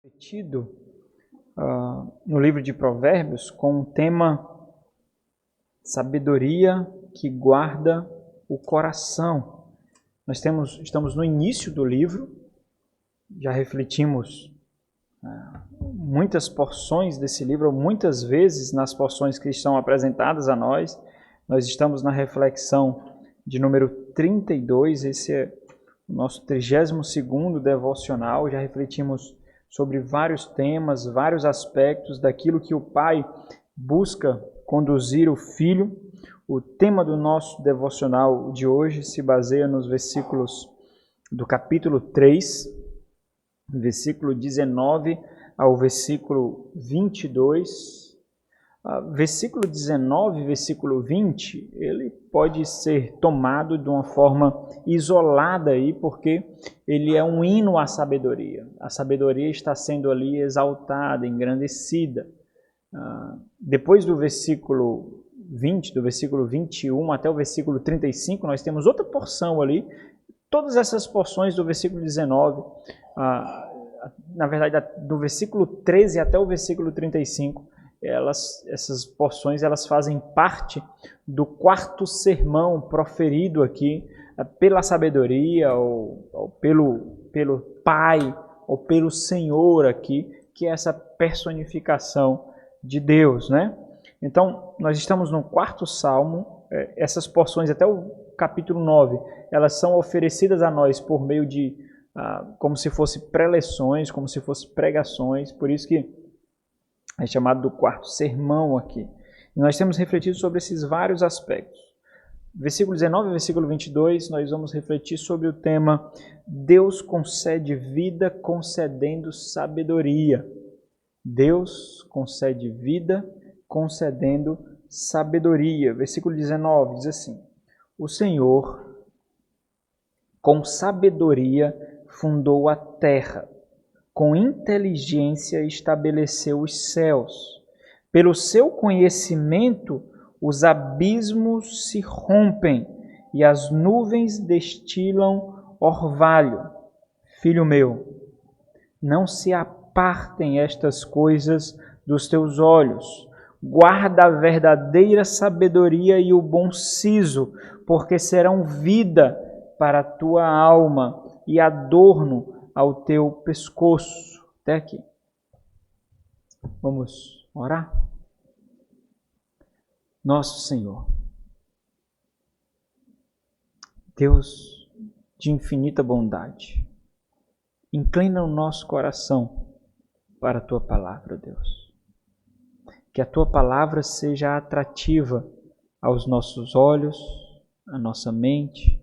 Refletido no livro de Provérbios com o tema sabedoria que guarda o coração. Estamos no início do livro, já refletimos muitas porções desse livro, muitas vezes nas porções que estão apresentadas a nós. Nós estamos na reflexão de número 32, esse é o nosso 32º devocional, já refletimos sobre vários temas, vários aspectos daquilo que o Pai busca conduzir o Filho. O tema do nosso devocional de hoje se baseia nos versículos do capítulo 3, versículo 19 ao versículo 22. Versículo 19 e versículo 20, ele pode ser tomado de uma forma isolada aí, porque ele é um hino à sabedoria. A sabedoria está sendo ali exaltada, engrandecida. Depois do versículo 20, do versículo 21 até o versículo 35, nós temos outra porção ali. Todas essas porções do versículo 19, na verdade, do versículo 13 até o versículo 35, essas porções elas fazem parte do quarto sermão proferido aqui pela sabedoria, ou pelo Pai, ou pelo Senhor aqui, que é essa personificação de Deus, né? Então, nós estamos no quarto salmo. Essas porções até o capítulo 9, elas são oferecidas a nós por meio de, como se fosse preleções, como se fosse pregações, por isso que é chamado do quarto sermão aqui. E nós temos refletido sobre esses vários aspectos. Versículo 19 e versículo 22, nós vamos refletir sobre o tema Deus concede vida concedendo sabedoria. Deus concede vida concedendo sabedoria. Versículo 19 diz assim: O Senhor com sabedoria fundou a terra, com inteligência estabeleceu os céus. Pelo seu conhecimento, os abismos se rompem e as nuvens destilam orvalho. Filho meu, não se apartem estas coisas dos teus olhos. Guarda a verdadeira sabedoria e o bom siso, porque serão vida para a tua alma e adorno ao teu pescoço. Até aqui. Vamos orar? Nosso Senhor, Deus de infinita bondade, inclina o nosso coração para a tua palavra, Deus. Que a tua palavra seja atrativa aos nossos olhos, à nossa mente,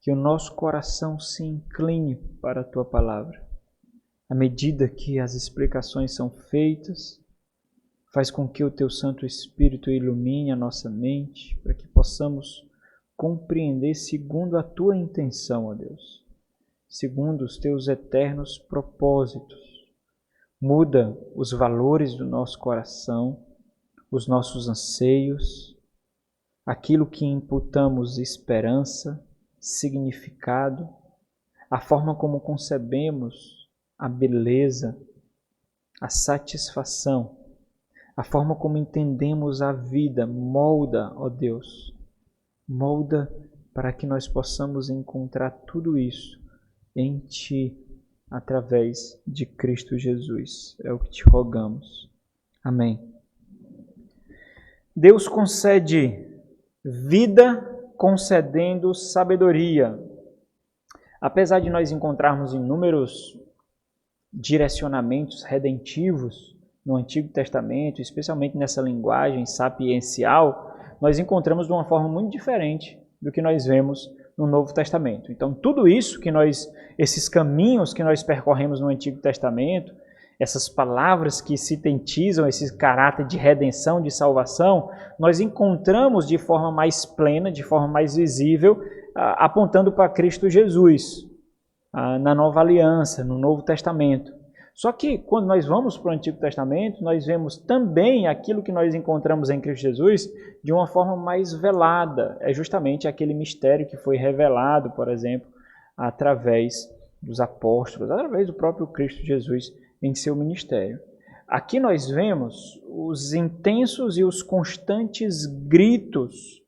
que o nosso coração se incline para a tua palavra. À medida que as explicações são feitas, faz com que o teu Santo Espírito ilumine a nossa mente, para que possamos compreender segundo a tua intenção, ó Deus, segundo os teus eternos propósitos. Muda os valores do nosso coração, os nossos anseios, aquilo que imputamos esperança, significado, a forma como concebemos a beleza, a satisfação, a forma como entendemos a vida. Molda, ó Deus, molda para que nós possamos encontrar tudo isso em Ti, através de Cristo Jesus. É o que te rogamos. Amém. Deus concede vida concedendo sabedoria. Apesar de nós encontrarmos inúmeros direcionamentos redentivos no Antigo Testamento, especialmente nessa linguagem sapiencial, nós encontramos de uma forma muito diferente do que nós vemos no Novo Testamento. Então, tudo isso esses caminhos que nós percorremos no Antigo Testamento, essas palavras que sintetizam esse caráter de redenção, de salvação, nós encontramos de forma mais plena, de forma mais visível, apontando para Cristo Jesus, na Nova Aliança, no Novo Testamento. Só que quando nós vamos para o Antigo Testamento, nós vemos também aquilo que nós encontramos em Cristo Jesus de uma forma mais velada. É justamente aquele mistério que foi revelado, por exemplo, através dos apóstolos, através do próprio Cristo Jesus em seu ministério. Aqui nós vemos os intensos e os constantes gritos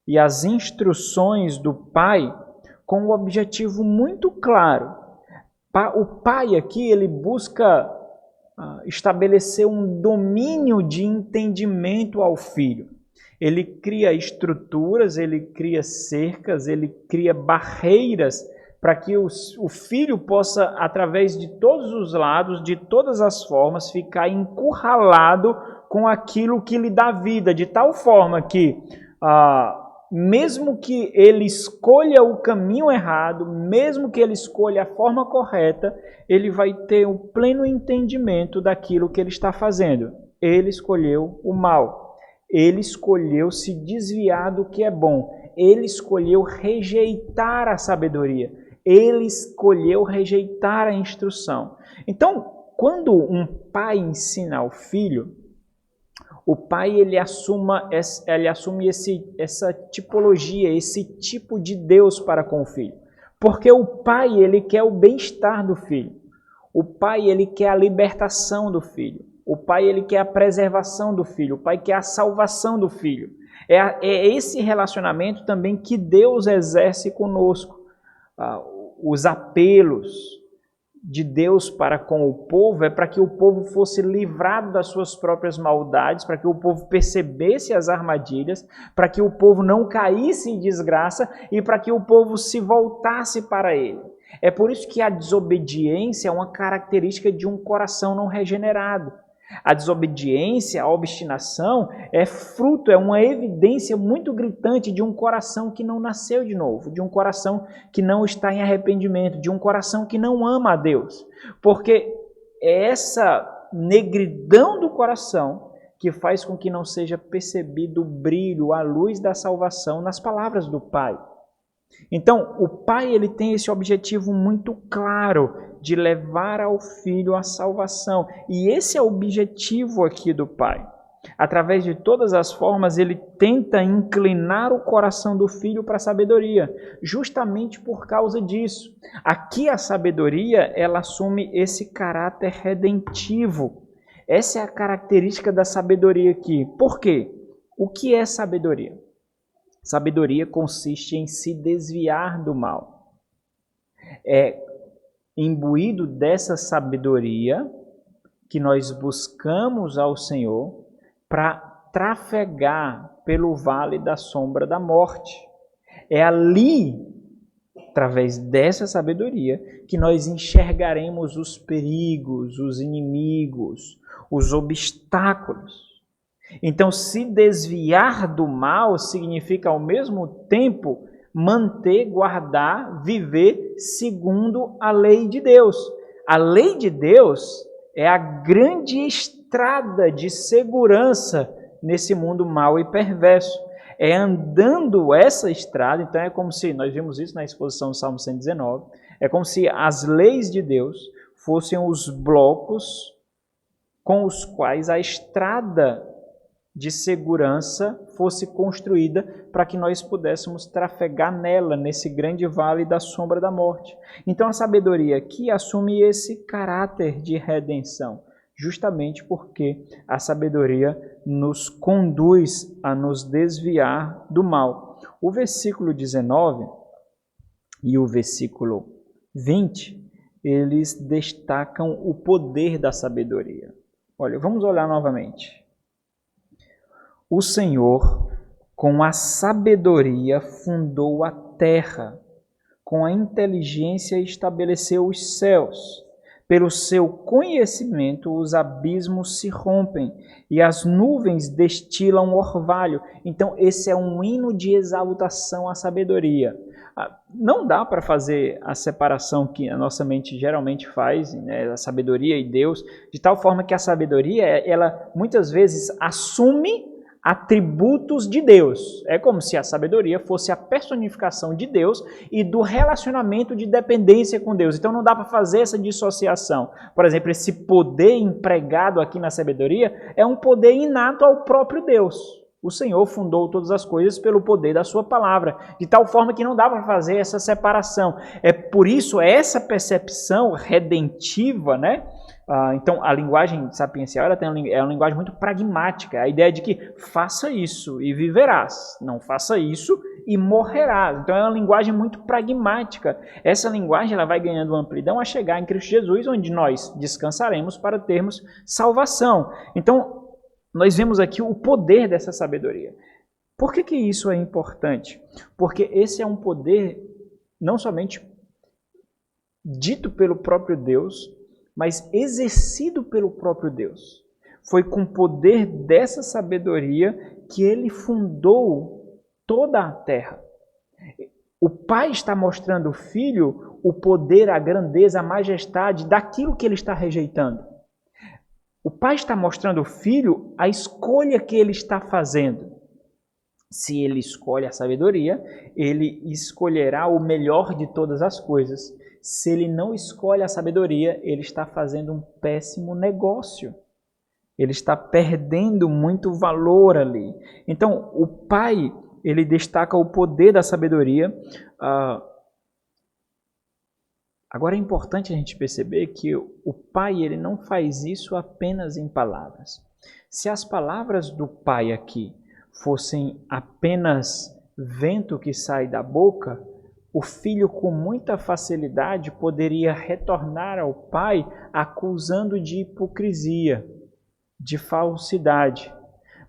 e as instruções do Pai com um objetivo muito claro. O Pai aqui, ele busca estabelecer um domínio de entendimento ao Filho. Ele cria estruturas, ele cria cercas, ele cria barreiras para que o filho possa, através de todos os lados, de todas as formas, ficar encurralado com aquilo que lhe dá vida, de tal forma que, mesmo que ele escolha o caminho errado, mesmo que ele escolha a forma correta, ele vai ter o pleno entendimento daquilo que ele está fazendo. Ele escolheu o mal. Ele escolheu se desviar do que é bom. Ele escolheu rejeitar a sabedoria. Ele escolheu rejeitar a instrução. Então, quando um pai ensina ao filho, o pai ele assume essa tipologia, esse tipo de Deus para com o filho. Porque o pai ele quer o bem-estar do filho. O pai ele quer a libertação do filho. O pai ele quer a preservação do filho. O pai quer a salvação do filho. É esse relacionamento também que Deus exerce conosco. Os apelos de Deus para com o povo é para que o povo fosse livrado das suas próprias maldades, para que o povo percebesse as armadilhas, para que o povo não caísse em desgraça e para que o povo se voltasse para ele. É por isso que a desobediência é uma característica de um coração não regenerado. A desobediência, a obstinação é uma evidência muito gritante de um coração que não nasceu de novo, de um coração que não está em arrependimento, de um coração que não ama a Deus. Porque é essa negridão do coração que faz com que não seja percebido o brilho, a luz da salvação nas palavras do Pai. Então, o Pai ele tem esse objetivo muito claro de levar ao Filho a salvação. E esse é o objetivo aqui do Pai. Através de todas as formas, ele tenta inclinar o coração do Filho para a sabedoria, justamente por causa disso. Aqui a sabedoria, ela assume esse caráter redentivo. Essa é a característica da sabedoria aqui. Por quê? O que é sabedoria? Sabedoria consiste em se desviar do mal. É imbuído dessa sabedoria que nós buscamos ao Senhor para trafegar pelo vale da sombra da morte. É ali, através dessa sabedoria, que nós enxergaremos os perigos, os inimigos, os obstáculos. Então, se desviar do mal significa, ao mesmo tempo, manter, guardar, viver segundo a lei de Deus. A lei de Deus é a grande estrada de segurança nesse mundo mau e perverso. É andando essa estrada, então é como se, nós vimos isso na exposição do Salmo 119, é como se as leis de Deus fossem os blocos com os quais a estrada de segurança fosse construída para que nós pudéssemos trafegar nela, nesse grande vale da sombra da morte. Então a sabedoria aqui assume esse caráter de redenção, justamente porque a sabedoria nos conduz a nos desviar do mal. O versículo 19 e o versículo 20, eles destacam o poder da sabedoria. Olha, vamos olhar novamente. O Senhor, com a sabedoria, fundou a terra, com a inteligência estabeleceu os céus. Pelo seu conhecimento, os abismos se rompem e as nuvens destilam orvalho. Então, esse é um hino de exaltação à sabedoria. Não dá para fazer a separação que a nossa mente geralmente faz, né, a sabedoria e Deus, de tal forma que a sabedoria, ela muitas vezes assume atributos de Deus. É como se a sabedoria fosse a personificação de Deus e do relacionamento de dependência com Deus. Então não dá para fazer essa dissociação. Por exemplo, esse poder empregado aqui na sabedoria é um poder inato ao próprio Deus. O Senhor fundou todas as coisas pelo poder da sua palavra, de tal forma que não dá para fazer essa separação. É por isso essa percepção redentiva, né? Então, a linguagem sapiencial ela é uma linguagem muito pragmática. A ideia de que faça isso e viverás. Não faça isso e morrerás. Então, é uma linguagem muito pragmática. Essa linguagem ela vai ganhando amplidão a chegar em Cristo Jesus, onde nós descansaremos para termos salvação. Então, nós vemos aqui o poder dessa sabedoria. Por que isso é importante? Porque esse é um poder não somente dito pelo próprio Deus, mas exercido pelo próprio Deus. Foi com o poder dessa sabedoria que ele fundou toda a terra. O Pai está mostrando ao Filho o poder, a grandeza, a majestade daquilo que ele está rejeitando. O Pai está mostrando ao Filho a escolha que ele está fazendo. Se ele escolhe a sabedoria, ele escolherá o melhor de todas as coisas. Se ele não escolhe a sabedoria, ele está fazendo um péssimo negócio. Ele está perdendo muito valor ali. Então, o Pai, ele destaca o poder da sabedoria. Agora é importante a gente perceber que o Pai, ele não faz isso apenas em palavras. Se as palavras do Pai aqui fossem apenas vento que sai da boca, o filho com muita facilidade poderia retornar ao pai acusando de hipocrisia, de falsidade,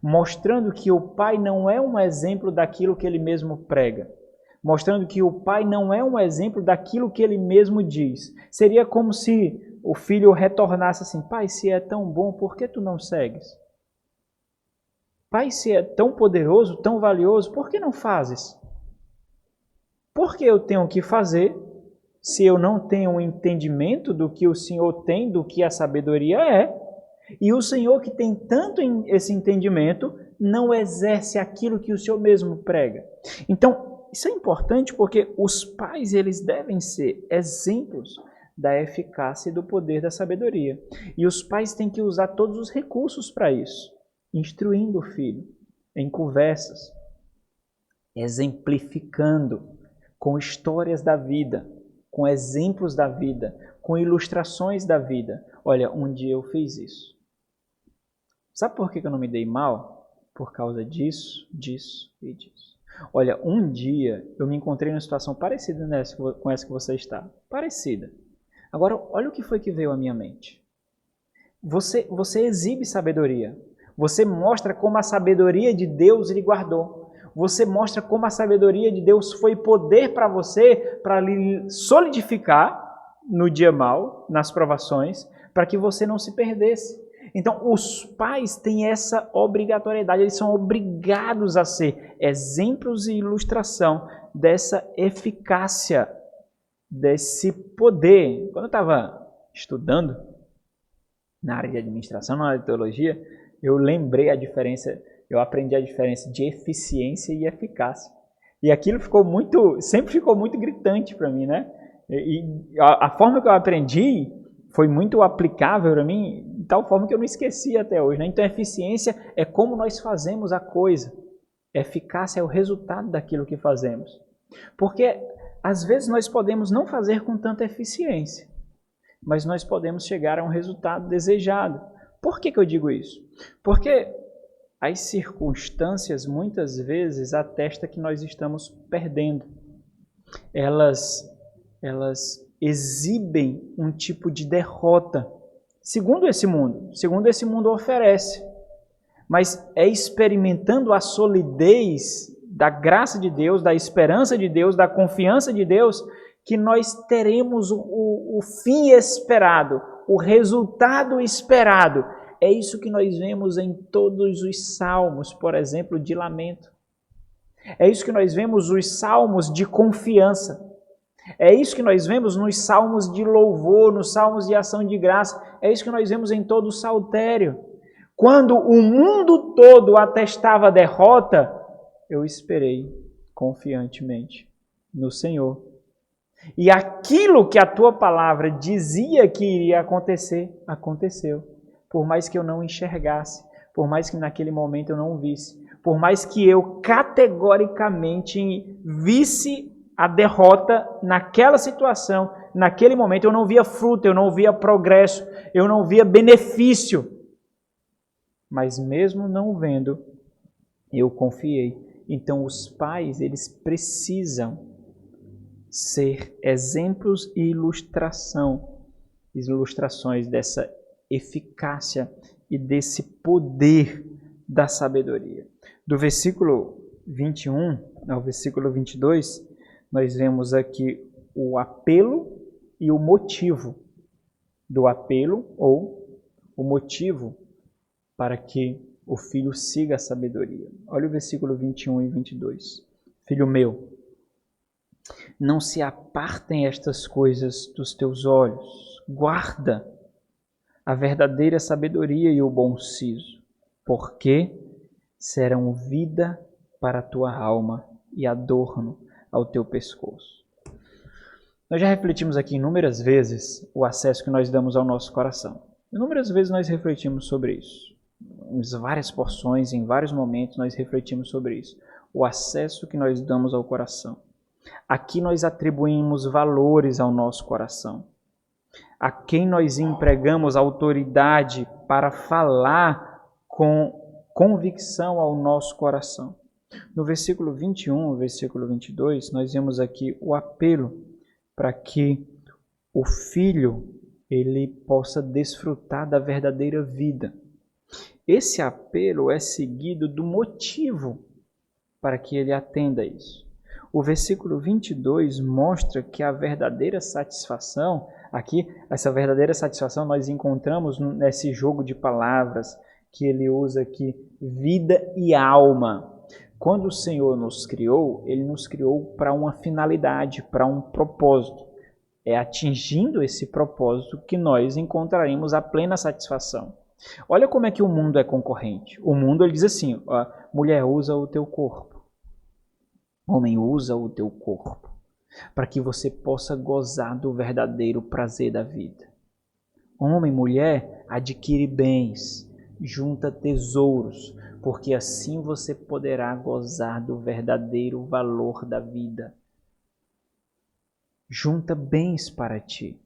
mostrando que o pai não é um exemplo daquilo que ele mesmo prega, mostrando que o pai não é um exemplo daquilo que ele mesmo diz. Seria como se o filho retornasse assim: pai, se é tão bom, por que tu não segues? Pai, se é tão poderoso, tão valioso, por que não fazes? Por que eu tenho que fazer se eu não tenho um entendimento do que o Senhor tem, do que a sabedoria é? E o Senhor que tem tanto esse entendimento não exerce aquilo que o Senhor mesmo prega. Então, isso é importante porque os pais eles devem ser exemplos da eficácia e do poder da sabedoria. E os pais têm que usar todos os recursos para isso. Instruindo o filho em conversas, exemplificando com histórias da vida, com exemplos da vida, com ilustrações da vida. Olha, um dia eu fiz isso. Sabe por que eu não me dei mal? Por causa disso, disso e disso. Olha, um dia eu me encontrei numa situação parecida com essa que você está. Parecida. Agora, olha o que foi que veio à minha mente. Você exibe sabedoria. Você mostra como a sabedoria de Deus lhe guardou. Você mostra como a sabedoria de Deus foi poder para você, para lhe solidificar no dia mau, nas provações, para que você não se perdesse. Então, os pais têm essa obrigatoriedade, eles são obrigados a ser exemplos e ilustração dessa eficácia, desse poder. Quando eu estava estudando na área de administração, na área de teologia, eu lembrei a diferença, eu aprendi a diferença de eficiência e eficácia. E aquilo sempre ficou muito gritante para mim, né? E a forma que eu aprendi foi muito aplicável para mim, de tal forma que eu não esqueci até hoje, né? Então, eficiência é como nós fazemos a coisa. Eficácia é o resultado daquilo que fazemos. Porque, às vezes, nós podemos não fazer com tanta eficiência, mas nós podemos chegar a um resultado desejado. Por que eu digo isso? Porque as circunstâncias muitas vezes atestam que nós estamos perdendo. Elas exibem um tipo de derrota, segundo esse mundo oferece. Mas é experimentando a solidez da graça de Deus, da esperança de Deus, da confiança de Deus, que nós teremos o fim esperado, o resultado esperado. É isso que nós vemos em todos os salmos, por exemplo, de lamento. É isso que nós vemos nos salmos de confiança. É isso que nós vemos nos salmos de louvor, nos salmos de ação de graça. É isso que nós vemos em todo o saltério. Quando o mundo todo atestava a derrota, eu esperei confiantemente no Senhor. E aquilo que a tua palavra dizia que iria acontecer, aconteceu. Por mais que eu não enxergasse, por mais que naquele momento eu não visse, por mais que eu categoricamente visse a derrota naquela situação, naquele momento eu não via fruto, eu não via progresso, eu não via benefício. Mas mesmo não vendo, eu confiei. Então os pais, eles precisam ser exemplos e ilustrações dessa eficácia e desse poder da sabedoria. Do versículo 21 ao versículo 22, nós vemos aqui o apelo e o motivo do apelo ou o motivo para que o filho siga a sabedoria. Olha o versículo 21 e 22. Filho meu, não se apartem estas coisas dos teus olhos. Guarda a verdadeira sabedoria e o bom siso, porque serão vida para a tua alma e adorno ao teu pescoço. Nós já refletimos aqui inúmeras vezes o acesso que nós damos ao nosso coração. Inúmeras vezes nós refletimos sobre isso. Em várias porções, em vários momentos nós refletimos sobre isso. O acesso que nós damos ao coração. Aqui nós atribuímos valores ao nosso coração. A quem nós empregamos autoridade para falar com convicção ao nosso coração. No versículo 21, versículo 22, nós vemos aqui o apelo para que o filho ele possa desfrutar da verdadeira vida. Esse apelo é seguido do motivo para que ele atenda isso. O versículo 22 mostra que a verdadeira satisfação, aqui, essa verdadeira satisfação nós encontramos nesse jogo de palavras que ele usa aqui, vida e alma. Quando o Senhor nos criou, ele nos criou para uma finalidade, para um propósito. É atingindo esse propósito que nós encontraremos a plena satisfação. Olha como é que o mundo é concorrente. O mundo ele diz assim, ó, mulher, usa o teu corpo. Homem, usa o teu corpo para que você possa gozar do verdadeiro prazer da vida. Homem, mulher, adquire bens, junta tesouros, porque assim você poderá gozar do verdadeiro valor da vida. Junta bens para ti,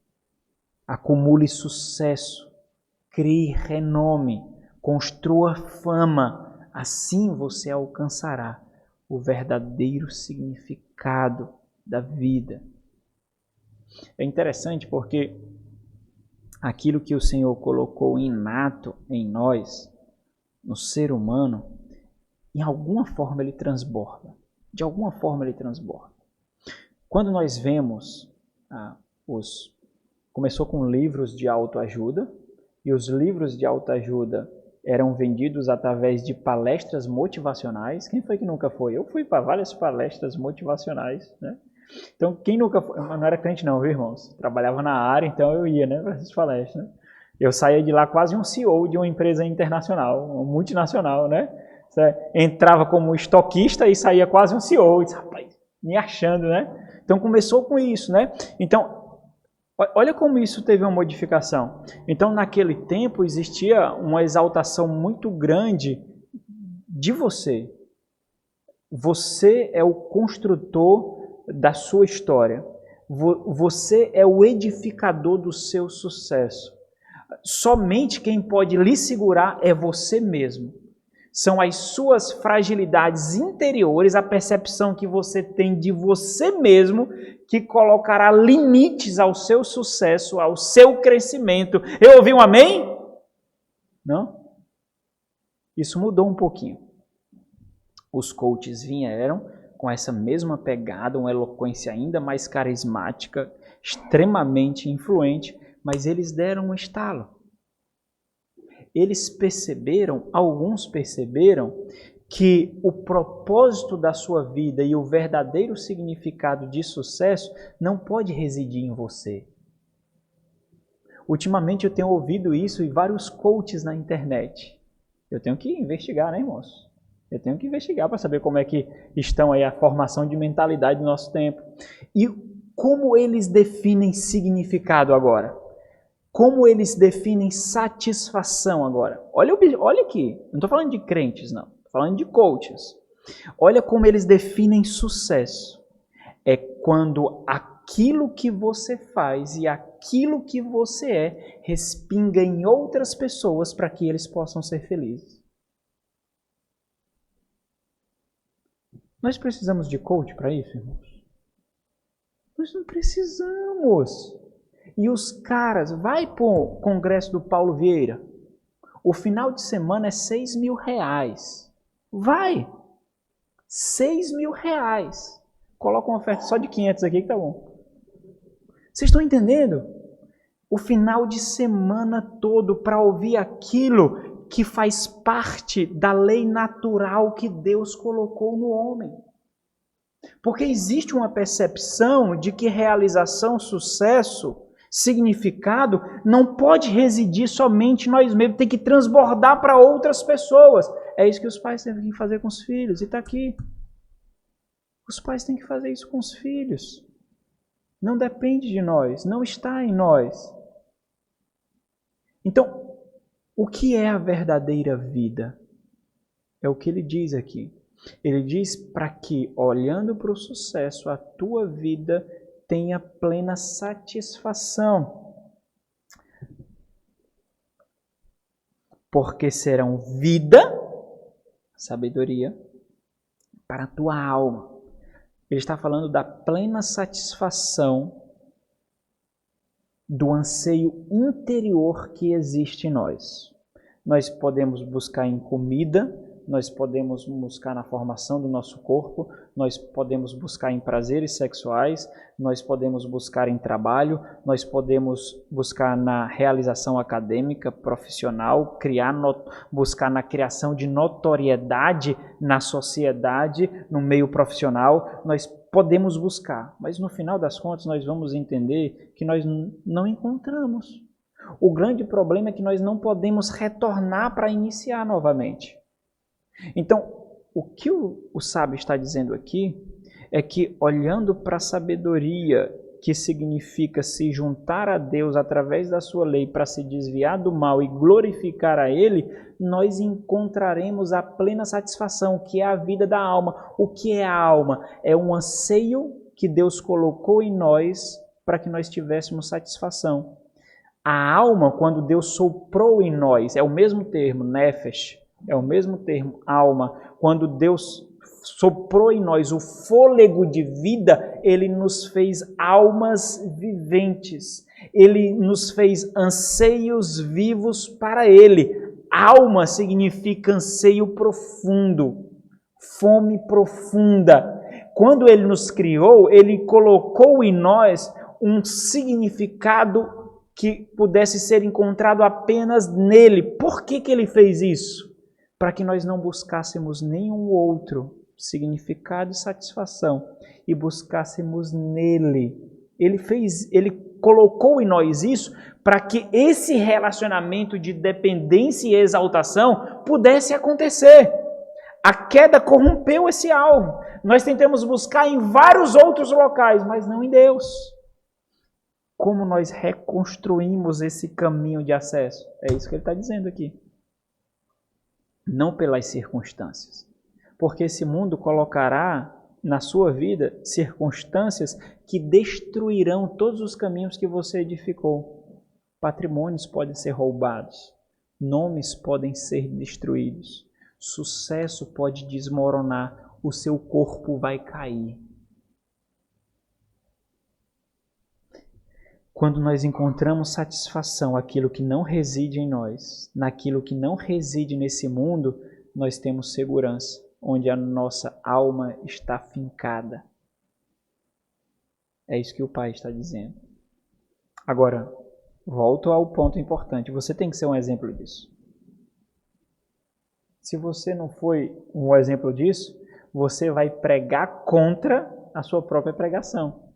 acumule sucesso, crie renome, construa fama, assim você alcançará o verdadeiro significado da vida. É interessante porque aquilo que o Senhor colocou inato em nós, no ser humano, em alguma forma ele transborda. De alguma forma ele transborda. Quando nós vemos, começou com livros de autoajuda, e os livros de autoajuda eram vendidos através de palestras motivacionais. Quem foi que nunca foi? Eu fui para várias palestras motivacionais, né? Então, quem nunca foi? Eu não era crente não, viu, irmãos? Trabalhava na área, então eu ia, né, para essas palestras, né? Eu saía de lá quase um CEO de uma empresa internacional, uma multinacional, né? Você entrava como estoquista e saía quase um CEO, e disse, rapaz, me achando, né? Então, começou com isso, né? Então, olha como isso teve uma modificação. Então, naquele tempo, existia uma exaltação muito grande de você. Você é o construtor da sua história. Você é o edificador do seu sucesso. Somente quem pode lhe segurar é você mesmo. São as suas fragilidades interiores, a percepção que você tem de você mesmo, que colocará limites ao seu sucesso, ao seu crescimento. Eu ouvi um amém? Não? Isso mudou um pouquinho. Os coaches vieram com essa mesma pegada, uma eloquência ainda mais carismática, extremamente influente, mas eles deram um estalo. Eles perceberam, alguns perceberam, que o propósito da sua vida e o verdadeiro significado de sucesso não pode residir em você. Ultimamente eu tenho ouvido isso em vários coaches na internet. Eu tenho que investigar, né, irmãos? Eu tenho que investigar para saber como é que estão aí a formação de mentalidade do nosso tempo. E como eles definem significado agora? Como eles definem satisfação agora? Olha aqui, não estou falando de crentes, não. Estou falando de coaches. Olha como eles definem sucesso. É quando a aquilo que você faz e aquilo que você é respinga em outras pessoas para que eles possam ser felizes. Nós precisamos de coach para isso, irmãos? Nós não precisamos. E os caras, vai para o congresso do Paulo Vieira. O final de semana é R$6.000. Vai! R$6.000. Coloca uma oferta só de 500 aqui que tá bom. Vocês estão entendendo? O final de semana todo para ouvir aquilo que faz parte da lei natural que Deus colocou no homem. Porque existe uma percepção de que realização, sucesso, significado não pode residir somente em nós mesmos, tem que transbordar para outras pessoas. É isso que os pais têm que fazer com os filhos, e está aqui. Os pais têm que fazer isso com os filhos. Não depende de nós, não está em nós. Então, o que é a verdadeira vida? É o que ele diz aqui. Ele diz para que, olhando para o sucesso, a tua vida tenha plena satisfação. Porque serão vida, sabedoria, para a tua alma. Ele está falando da plena satisfação do anseio interior que existe em nós. Nós podemos buscar em comida, nós podemos buscar na formação do nosso corpo, nós podemos buscar em prazeres sexuais, nós podemos buscar em trabalho, nós podemos buscar na realização acadêmica, profissional, buscar na criação de notoriedade na sociedade, no meio profissional, nós podemos buscar, mas no final das contas nós vamos entender que nós não encontramos. O grande problema é que nós não podemos retornar para iniciar novamente. Então, o que o sábio está dizendo aqui é que, olhando para a sabedoria, que significa se juntar a Deus através da sua lei para se desviar do mal e glorificar a Ele, nós encontraremos a plena satisfação, que é a vida da alma. O que é a alma? É um anseio que Deus colocou em nós para que nós tivéssemos satisfação. A alma, quando Deus soprou em nós, é o mesmo termo, nefesh, é o mesmo termo, alma. Quando Deus soprou em nós o fôlego de vida, Ele nos fez almas viventes. Ele nos fez anseios vivos para Ele. Alma significa anseio profundo, fome profunda. Quando Ele nos criou, Ele colocou em nós um significado que pudesse ser encontrado apenas nele. Por que Ele fez isso? Para que nós não buscássemos nenhum outro significado e satisfação e buscássemos nele. Ele colocou em nós isso para que esse relacionamento de dependência e exaltação pudesse acontecer. A queda corrompeu esse alvo. Nós tentamos buscar em vários outros locais, mas não em Deus. Como nós reconstruímos esse caminho de acesso? É isso que ele está dizendo aqui. Não pelas circunstâncias. Porque esse mundo colocará na sua vida circunstâncias que destruirão todos os caminhos que você edificou. Patrimônios podem ser roubados, nomes podem ser destruídos, sucesso pode desmoronar, o seu corpo vai cair. Quando nós encontramos satisfação naquilo que não reside em nós, naquilo que não reside nesse mundo, nós temos segurança, onde a nossa alma está fincada. É isso que o Pai está dizendo. Agora, volto ao ponto importante. Você tem que ser um exemplo disso. Se você não foi um exemplo disso, você vai pregar contra a sua própria pregação.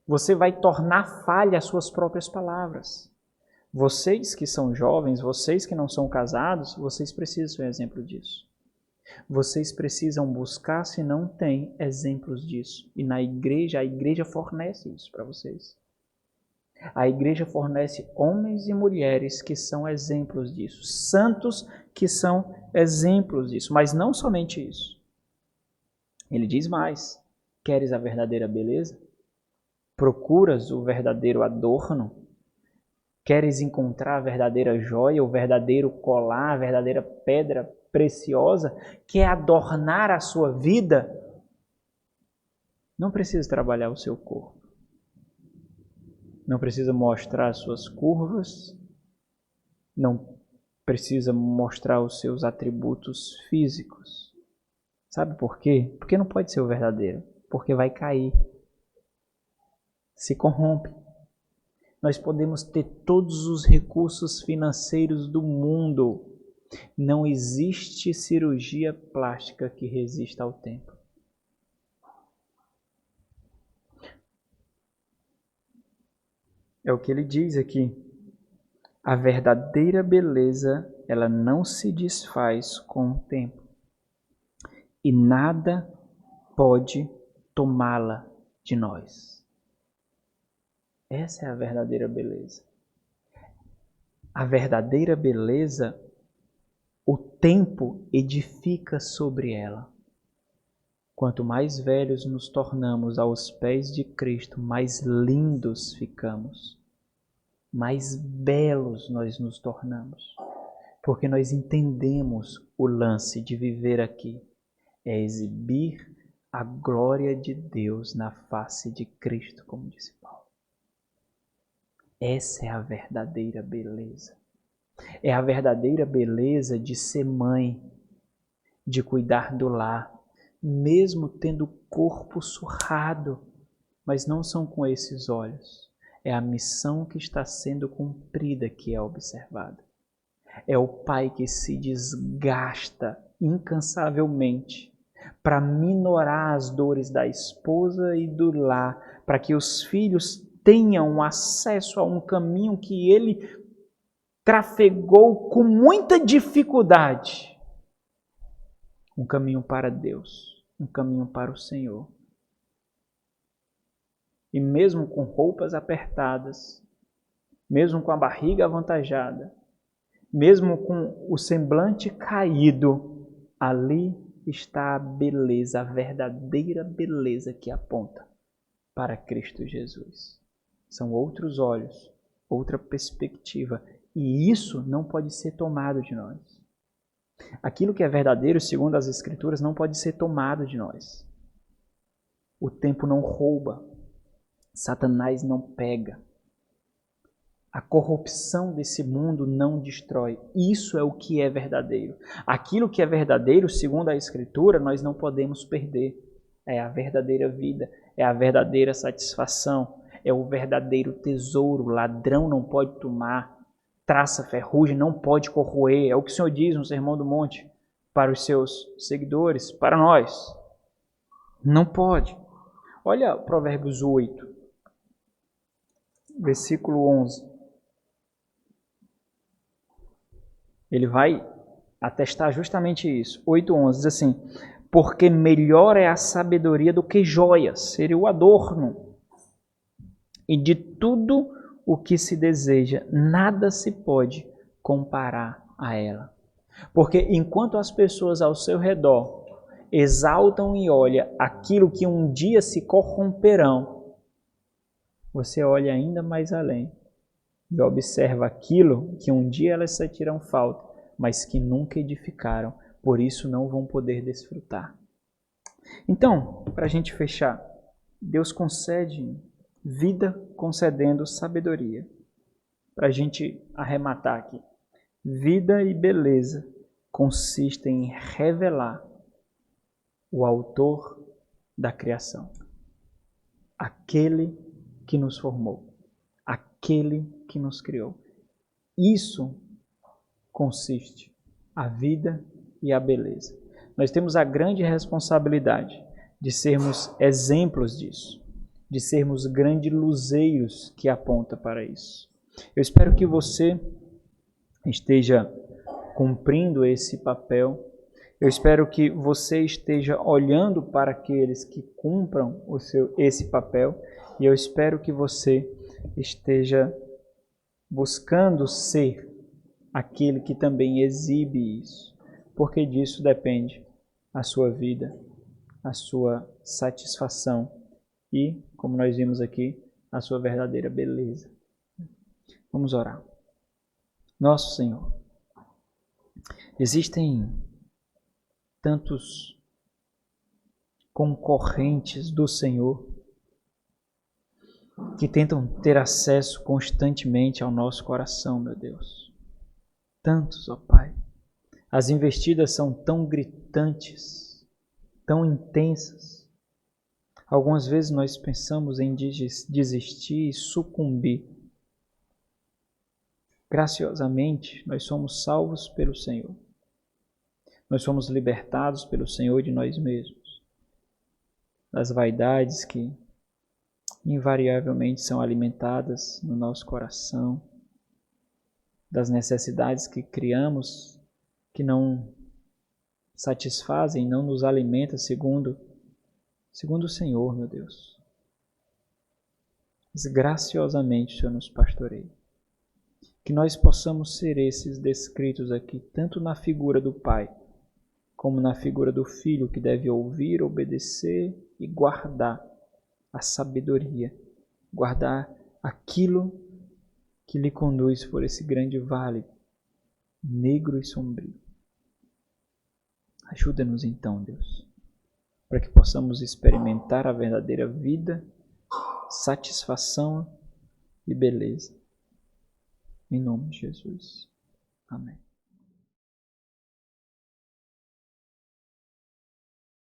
Você vai tornar falha as suas próprias palavras. Vocês que são jovens, vocês que não são casados, vocês precisam ser um exemplo disso. Vocês precisam buscar, se não tem, exemplos disso. E na igreja, a igreja fornece isso para vocês. A igreja fornece homens e mulheres que são exemplos disso. Santos que são exemplos disso. Mas não somente isso. Ele diz mais. Queres a verdadeira beleza? Procuras o verdadeiro adorno? Queres encontrar a verdadeira joia, o verdadeiro colar, a verdadeira pedra preciosa? Quer adornar a sua vida? Não precisa trabalhar o seu corpo. Não precisa mostrar as suas curvas. Não precisa mostrar os seus atributos físicos. Sabe por quê? Porque não pode ser o verdadeiro. Porque vai cair. Se corrompe. Nós podemos ter todos os recursos financeiros do mundo. Não existe cirurgia plástica que resista ao tempo. É o que ele diz aqui. A verdadeira beleza, ela não se desfaz com o tempo. E nada pode tomá-la de nós. Essa é a verdadeira beleza. A verdadeira beleza, o tempo edifica sobre ela. Quanto mais velhos nos tornamos aos pés de Cristo, mais lindos ficamos. Mais belos nós nos tornamos. Porque nós entendemos o lance de viver aqui. É exibir a glória de Deus na face de Cristo, como disse Paulo. Essa é a verdadeira beleza. É a verdadeira beleza de ser mãe, de cuidar do lar, mesmo tendo o corpo surrado, mas não são com esses olhos. É a missão que está sendo cumprida que é observada. É o pai que se desgasta incansavelmente para minorar as dores da esposa e do lar, para que os filhos tenham acesso a um caminho que ele trafegou com muita dificuldade. Um caminho para Deus, um caminho para o Senhor. E mesmo com roupas apertadas, mesmo com a barriga avantajada, mesmo com o semblante caído, ali está a beleza, a verdadeira beleza que aponta para Cristo Jesus. São outros olhos, outra perspectiva, e isso não pode ser tomado de nós. Aquilo que é verdadeiro, segundo as Escrituras, não pode ser tomado de nós. O tempo não rouba, Satanás não pega. A corrupção desse mundo não destrói. Isso é o que é verdadeiro. Aquilo que é verdadeiro, segundo a Escritura, nós não podemos perder. É a verdadeira vida, é a verdadeira satisfação, é o verdadeiro tesouro. Ladrão não pode tomar, traça, ferrugem não pode corroer. É o que o Senhor diz no Sermão do Monte para os seus seguidores, para nós. Não pode. Olha Provérbios 8, versículo 11. Ele vai atestar justamente isso. 8:11 diz assim: porque melhor é a sabedoria do que joias, seria o adorno. E de tudo o que se deseja, nada se pode comparar a ela. Porque enquanto as pessoas ao seu redor exaltam e olham aquilo que um dia se corromperão, você olha ainda mais além e observa aquilo que um dia elas sentirão falta, mas que nunca edificaram, por isso não vão poder desfrutar. Então, para a gente fechar, Deus concede vida concedendo sabedoria. Para a gente arrematar aqui, vida e beleza consistem em revelar o autor da criação, aquele que nos formou, aquele que nos criou. Isso consiste a vida e a beleza. Nós temos a grande responsabilidade de sermos exemplos disso, de sermos grandes luzeiros que apontam para isso. Eu espero que você esteja cumprindo esse papel. Eu espero que você esteja olhando para aqueles que cumpram esse papel. E eu espero que você esteja buscando ser aquele que também exibe isso. Porque disso depende a sua vida, a sua satisfação e, como nós vimos aqui, a sua verdadeira beleza. Vamos orar. Nosso Senhor, existem tantos concorrentes do Senhor que tentam ter acesso constantemente ao nosso coração, meu Deus. Tantos, ó Pai. As investidas são tão gritantes, tão intensas. Algumas vezes nós pensamos em desistir e sucumbir. Graciosamente, nós somos salvos pelo Senhor. Nós somos libertados pelo Senhor de nós mesmos, das vaidades que invariavelmente são alimentadas no nosso coração, das necessidades que criamos que não satisfazem, não nos alimentam segundo o Senhor, meu Deus. Mas graciosamente o Senhor nos pastoreia. Que nós possamos ser esses descritos aqui, tanto na figura do Pai, como na figura do Filho, que deve ouvir, obedecer e guardar a sabedoria, guardar aquilo que lhe conduz por esse grande vale, negro e sombrio. Ajuda-nos então, Deus, para que possamos experimentar a verdadeira vida, satisfação e beleza. Em nome de Jesus. Amém.